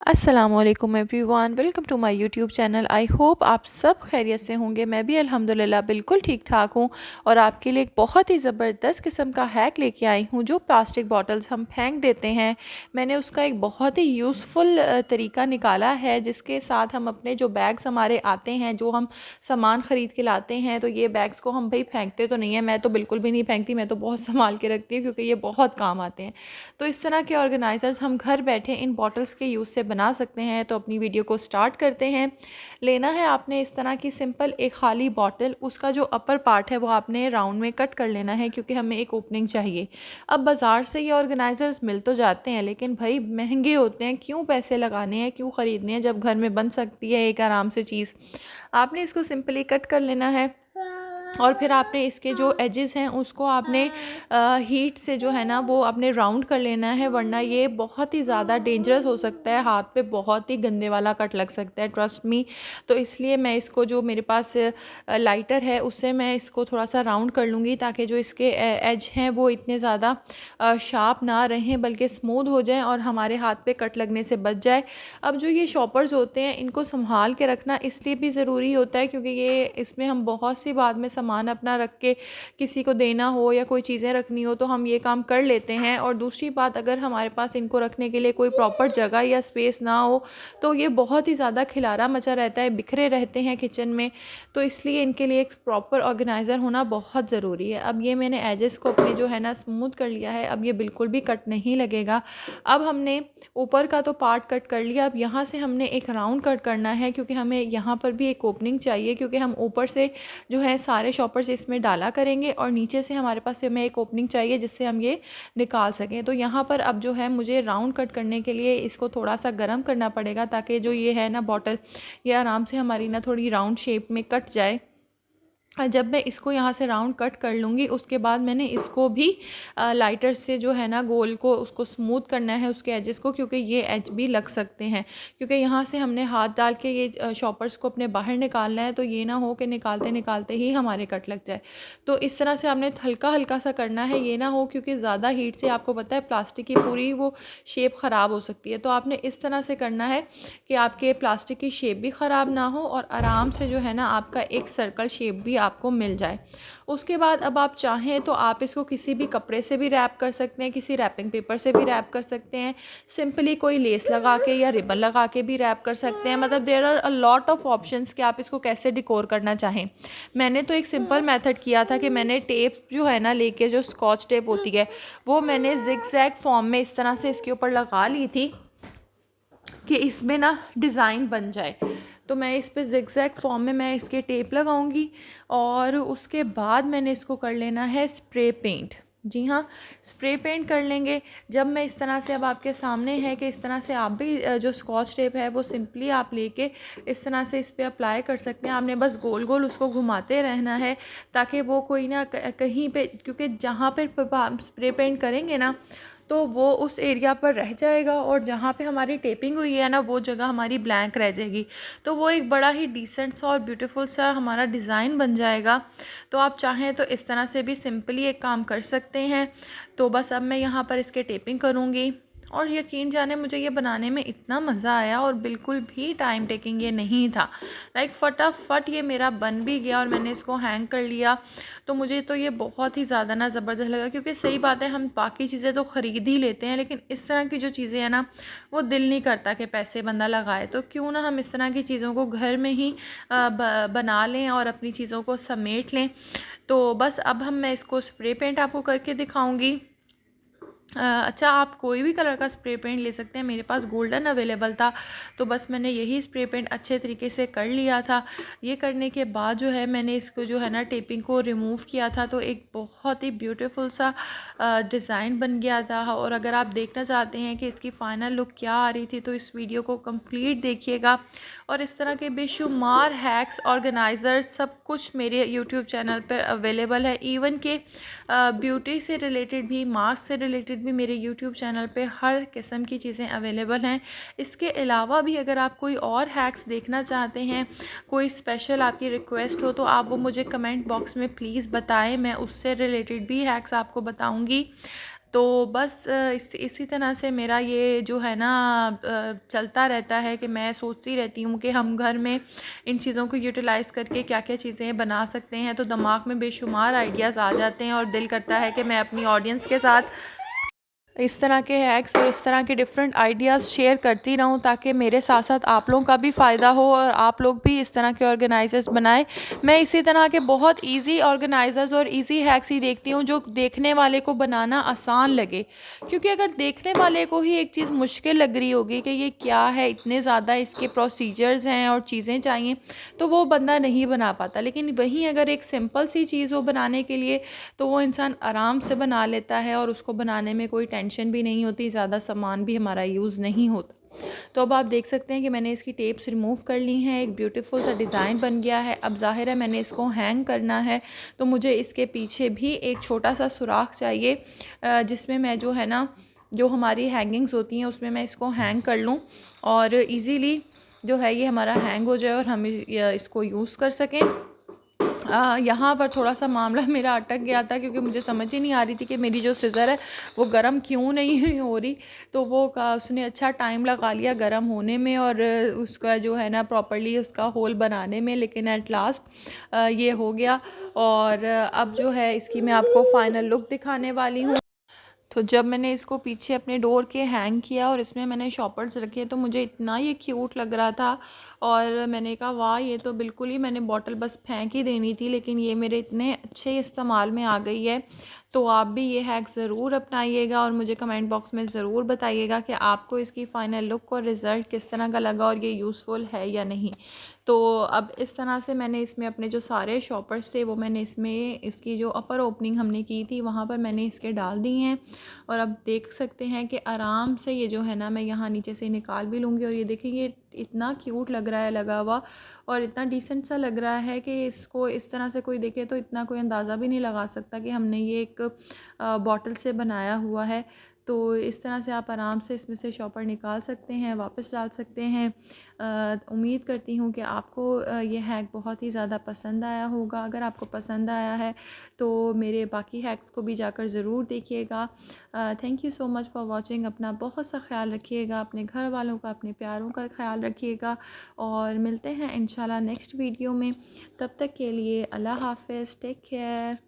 अस्सलामुअलैकुम everyone, welcome to my YouTube channel. I hope आप सब खैरियत से होंगे। मैं भी अल्हम्दुलिल्लाह बिल्कुल ठीक ठाक हूँ और आपके लिए एक बहुत ही ज़बरदस्त किस्म का हैक लेके आई हूँ। जो प्लास्टिक बॉटल्स हम फेंक देते हैं, मैंने उसका एक बहुत ही यूज़फुल तरीका निकाला है, जिसके साथ हम अपने जो बैग्स हमारे आते हैं, जो हम सामान ख़रीद के लाते हैं, तो ये बैग्स को हम भाई फेंकते तो नहीं है। मैं तो बिल्कुल भी नहीं फेंकती, मैं तो बहुत संभाल के रखती हूँ क्योंकि ये बहुत काम आते हैं। तो इस तरह के ऑर्गेनाइज़र्स हम घर बैठे इन बॉटल्स के यूज़ से बना सकते हैं। तो अपनी वीडियो को स्टार्ट करते हैं। लेना है आपने इस तरह की सिंपल एक खाली बॉटल, उसका जो अपर पार्ट है वो आपने राउंड में कट कर लेना है क्योंकि हमें एक ओपनिंग चाहिए। अब बाज़ार से ये ऑर्गेनाइज़र्स मिल तो जाते हैं, लेकिन भाई महंगे होते हैं। क्यों पैसे लगाने हैं, क्यों ख़रीदने हैं जब घर में बन सकती है एक आराम से चीज़। आपने इसको सिंपली कट कर लेना है और फिर आपने इसके जो एजेस हैं उसको आपने हीट से जो है ना वो आपने राउंड कर लेना है, वरना ये बहुत ही ज़्यादा डेंजरस हो सकता है। हाथ पे बहुत ही गंदे वाला कट लग सकता है, ट्रस्ट मी। तो इसलिए मैं इसको, जो मेरे पास लाइटर है, उससे मैं इसको थोड़ा सा राउंड कर लूँगी ताकि जो इसके एज हैं वो इतने ज़्यादा शार्प ना रहें बल्कि स्मूथ हो जाएं और हमारे हाथ पे कट लगने से बच जाए। अब जो ये शॉपर्स होते हैं, इनको संभाल के रखना इसलिए भी ज़रूरी होता है क्योंकि ये इसमें हम बहुत सी बाद में सामान अपना रख के किसी को देना हो या कोई चीज़ें रखनी हो तो हम ये काम कर लेते हैं। और दूसरी बात, अगर हमारे पास इनको रखने के लिए कोई प्रॉपर जगह या स्पेस ना हो तो ये बहुत ही ज़्यादा खिलारा मचा रहता है, बिखरे रहते हैं किचन में। तो इसलिए इनके लिए एक प्रॉपर ऑर्गेनाइज़र होना बहुत ज़रूरी है। अब ये मैंने एजेस को अपने जो है ना स्मूथ कर लिया है। अब ये बिल्कुल भी कट नहीं लगेगा। अब हमने ऊपर का तो पार्ट कट कर लिया। अब यहाँ से हमने एक राउंड कट करना है क्योंकि हमें यहाँ पर भी एक ओपनिंग चाहिए, क्योंकि हम ऊपर से जो है सारे शॉपर्स इसमें डाला करेंगे और नीचे से हमारे पास हमें एक ओपनिंग चाहिए जिससे हम ये निकाल सकें। तो यहाँ पर अब जो है मुझे राउंड कट करने के लिए इसको थोड़ा सा गर्म करना पड़ेगा ताकि जो ये है ना बॉटल, ये आराम से हमारी ना थोड़ी राउंड शेप में कट जाए। जब मैं इसको यहाँ से राउंड कट कर लूँगी उसके बाद मैंने इसको भी लाइटर से जो है ना गोल को उसको स्मूथ करना है, उसके एजेस को, क्योंकि ये एज भी लग सकते हैं। क्योंकि यहाँ से हमने हाथ डाल के ये शॉपर्स को अपने बाहर निकालना है, तो ये ना हो कि निकालते निकालते ही हमारे कट लग जाए। तो इस तरह से आपने हल्का हल्का सा करना है, ये ना हो क्योंकि ज़्यादा हीट से आपको पता है प्लास्टिक की पूरी वो शेप ख़राब हो सकती है। तो आपने इस तरह से करना है कि आपके प्लास्टिक की शेप भी ख़राब ना हो और आराम से जो है ना आपका एक सर्कल शेप भी आपको मिल जाए। उसके बाद अब आप चाहें तो आप इसको किसी भी कपड़े से भी रैप कर सकते हैं, किसी रैपिंग पेपर से भी रैप कर सकते हैं, सिंपली कोई लेस लगा के या रिबन लगा के भी रैप कर सकते हैं। मतलब there are a lot of options कि आप इसको कैसे डिकोर करना चाहें। मैंने तो एक सिंपल मेथड किया था कि मैंने टेप जो है ना लेके, जो स्कॉच टेप होती है, वो मैंने जिगजैग फॉर्म में इस तरह से इसके ऊपर लगा ली थी कि इसमें ना डिज़ाइन बन जाए। तो मैं इस पे ज़िगज़ैग फॉर्म में मैं इसके टेप लगाऊंगी और उसके बाद मैंने इसको कर लेना है स्प्रे पेंट। जी हाँ, स्प्रे पेंट कर लेंगे। जब मैं इस तरह से, अब आपके सामने है कि इस तरह से आप भी जो स्कॉच टेप है वो सिंपली आप लेके इस तरह से इस पर अप्लाई कर सकते हैं। आपने बस गोल गोल उसको घुमाते रहना है ताकि वो कोई ना कहीं पे, क्योंकि जहाँ पर स्प्रे पेंट करेंगे ना तो वो उस एरिया पर रह जाएगा और जहाँ पे हमारी टेपिंग हुई है ना वो जगह हमारी ब्लैंक रह जाएगी। तो वो एक बड़ा ही डिसेंट सा और ब्यूटीफुल सा हमारा डिज़ाइन बन जाएगा। तो आप चाहें तो इस तरह से भी सिंपली एक काम कर सकते हैं। तो बस अब मैं यहाँ पर इसके टेपिंग करूँगी और यकीन जाने मुझे ये बनाने में इतना मज़ा आया और बिल्कुल भी टाइम टेकिंग ये नहीं था। लाइक फटाफट ये मेरा बन भी गया और मैंने इसको हैंग कर लिया। तो मुझे तो ये बहुत ही ज़्यादा ना ज़बरदस्त लगा, क्योंकि सही बात है हम बाकी चीज़ें तो ख़रीद ही लेते हैं, लेकिन इस तरह की जो चीज़ें हैं ना वो दिल नहीं करता कि पैसे बंदा लगाए। तो क्यों ना हम इस तरह की चीज़ों को घर में ही बना लें और अपनी चीज़ों को समेट लें। तो बस अब मैं इसको स्प्रे पेंट आपको करके दिखाऊँगी। अच्छा, आप कोई भी कलर का स्प्रे पेंट ले सकते हैं। मेरे पास गोल्डन अवेलेबल था तो बस मैंने यही स्प्रे पेंट अच्छे तरीके से कर लिया था। ये करने के बाद जो है मैंने इसको जो है ना टेपिंग को रिमूव किया था, तो एक बहुत ही ब्यूटीफुल सा डिज़ाइन बन गया था। और अगर आप देखना चाहते हैं कि इसकी फ़ाइनल लुक क्या आ रही थी तो इस वीडियो को कंप्लीट देखिएगा। और इस तरह के बेशुमार हैक्स, ऑर्गेनाइज़र, सब कुछ मेरे यूट्यूब चैनल पर अवेलेबल है। इवन के ब्यूटी से रिलेटेड भी, मास्क से रिलेटेड भी मेरे यूट्यूब चैनल पे हर किस्म की चीज़ें अवेलेबल हैं। इसके अलावा भी अगर आप कोई और हैक्स देखना चाहते हैं, कोई स्पेशल आपकी रिक्वेस्ट हो, तो आप वो मुझे कमेंट बॉक्स में प्लीज़ बताएं, मैं उससे रिलेटेड भी हैक्स आपको बताऊंगी। तो बस इसी तरह से मेरा ये जो है ना चलता रहता है कि मैं सोचती रहती हूँ कि हम घर में इन चीज़ों को यूटिलाइज़ करके क्या क्या चीज़ें बना सकते हैं। तो दिमाग में बेशुमार आइडियाज़ आ जाते हैं और दिल करता है कि मैं अपनी ऑडियंस के साथ इस तरह के हैक्स और इस तरह के डिफरेंट आइडियाज़ शेयर करती रहूं, ताकि मेरे साथ साथ आप लोगों का भी फ़ायदा हो और आप लोग भी इस तरह के ऑर्गेनाइज़र्स बनाएं। मैं इसी तरह के बहुत इजी ऑर्गेनाइज़र्स और इजी हैक्स ही देखती हूं जो देखने वाले को बनाना आसान लगे, क्योंकि अगर देखने वाले को ही एक चीज़ मुश्किल लग रही होगी कि ये क्या है, इतने ज़्यादा इसके प्रोसीजर्स हैं और चीज़ें चाहिए, तो वो बंदा नहीं बना पाता। लेकिन वहीं अगर एक सिंपल सी चीज़ हो बनाने के लिए, तो वो इंसान आराम से बना लेता है और उसको बनाने में कोई टेंशन भी नहीं होती, ज़्यादा सामान भी हमारा यूज़ नहीं होता। तो अब आप देख सकते हैं कि मैंने इसकी टेप्स रिमूव कर ली हैं, एक ब्यूटीफुल सा डिज़ाइन बन गया है। अब ज़ाहिर है मैंने इसको हैंग करना है, तो मुझे इसके पीछे भी एक छोटा सा सुराख चाहिए, जिसमें मैं जो है ना, जो हमारी हैंगिंग्स होती हैं उसमें मैं इसको हैंग कर लूँ और ईज़िली जो है ये हमारा हैंग हो जाए और हम इसको यूज़ कर सकें। यहाँ पर थोड़ा सा मामला मेरा अटक गया था, क्योंकि मुझे समझ ही नहीं आ रही थी कि मेरी जो सिज़र है वो गर्म क्यों नहीं हो रही। तो वो उसने अच्छा टाइम लगा लिया गर्म होने में और उसका जो है ना प्रॉपर्ली उसका होल बनाने में, लेकिन एट लास्ट ये हो गया। और अब जो है इसकी मैं आपको फ़ाइनल लुक दिखाने वाली हूँ। तो जब मैंने इसको पीछे अपने डोर के हैंग किया और इसमें मैंने शॉपर्स रखे, तो मुझे इतना ये क्यूट लग रहा था और मैंने कहा वाह, ये तो बिल्कुल ही मैंने बॉटल बस फेंक ही देनी थी, लेकिन ये मेरे इतने अच्छे इस्तेमाल में आ गई है। तो आप भी ये हैक ज़रूर अपनाइएगा और मुझे कमेंट बॉक्स में ज़रूर बताइएगा कि आपको इसकी फ़ाइनल लुक और रिज़ल्ट किस तरह का लगा और ये यूज़फुल है या नहीं। तो अब इस तरह से मैंने इसमें अपने जो सारे शॉपर्स थे वो मैंने इसमें इसकी जो अपर ओपनिंग हमने की थी वहाँ पर मैंने इसके डाल दी हैं। और अब देख सकते हैं कि आराम से ये जो है ना मैं यहाँ नीचे से निकाल भी लूँगी। और ये देखिए ये इतना क्यूट लग रहा है लगा हुआ, और इतना डिसेंट सा लग रहा है कि इसको इस तरह से कोई देखे तो इतना कोई अंदाज़ा भी नहीं लगा सकता कि हमने ये एक बॉटल से बनाया हुआ है। तो इस तरह से आप आराम से इसमें से शॉपर निकाल सकते हैं, वापस डाल सकते हैं। उम्मीद करती हूँ कि आपको ये हैक बहुत ही ज़्यादा पसंद आया होगा। अगर आपको पसंद आया है तो मेरे बाकी हैक्स को भी जाकर ज़रूर देखिएगा। Thank you so much for watching. अपना बहुत सा ख्याल रखिएगा, अपने घर वालों का, अपने प्यारों का ख्याल रखिएगा और मिलते हैं इंशाल्लाह नेक्स्ट वीडियो में। तब तक के लिए अल्लाह हाफ़िज़, टेक केयर।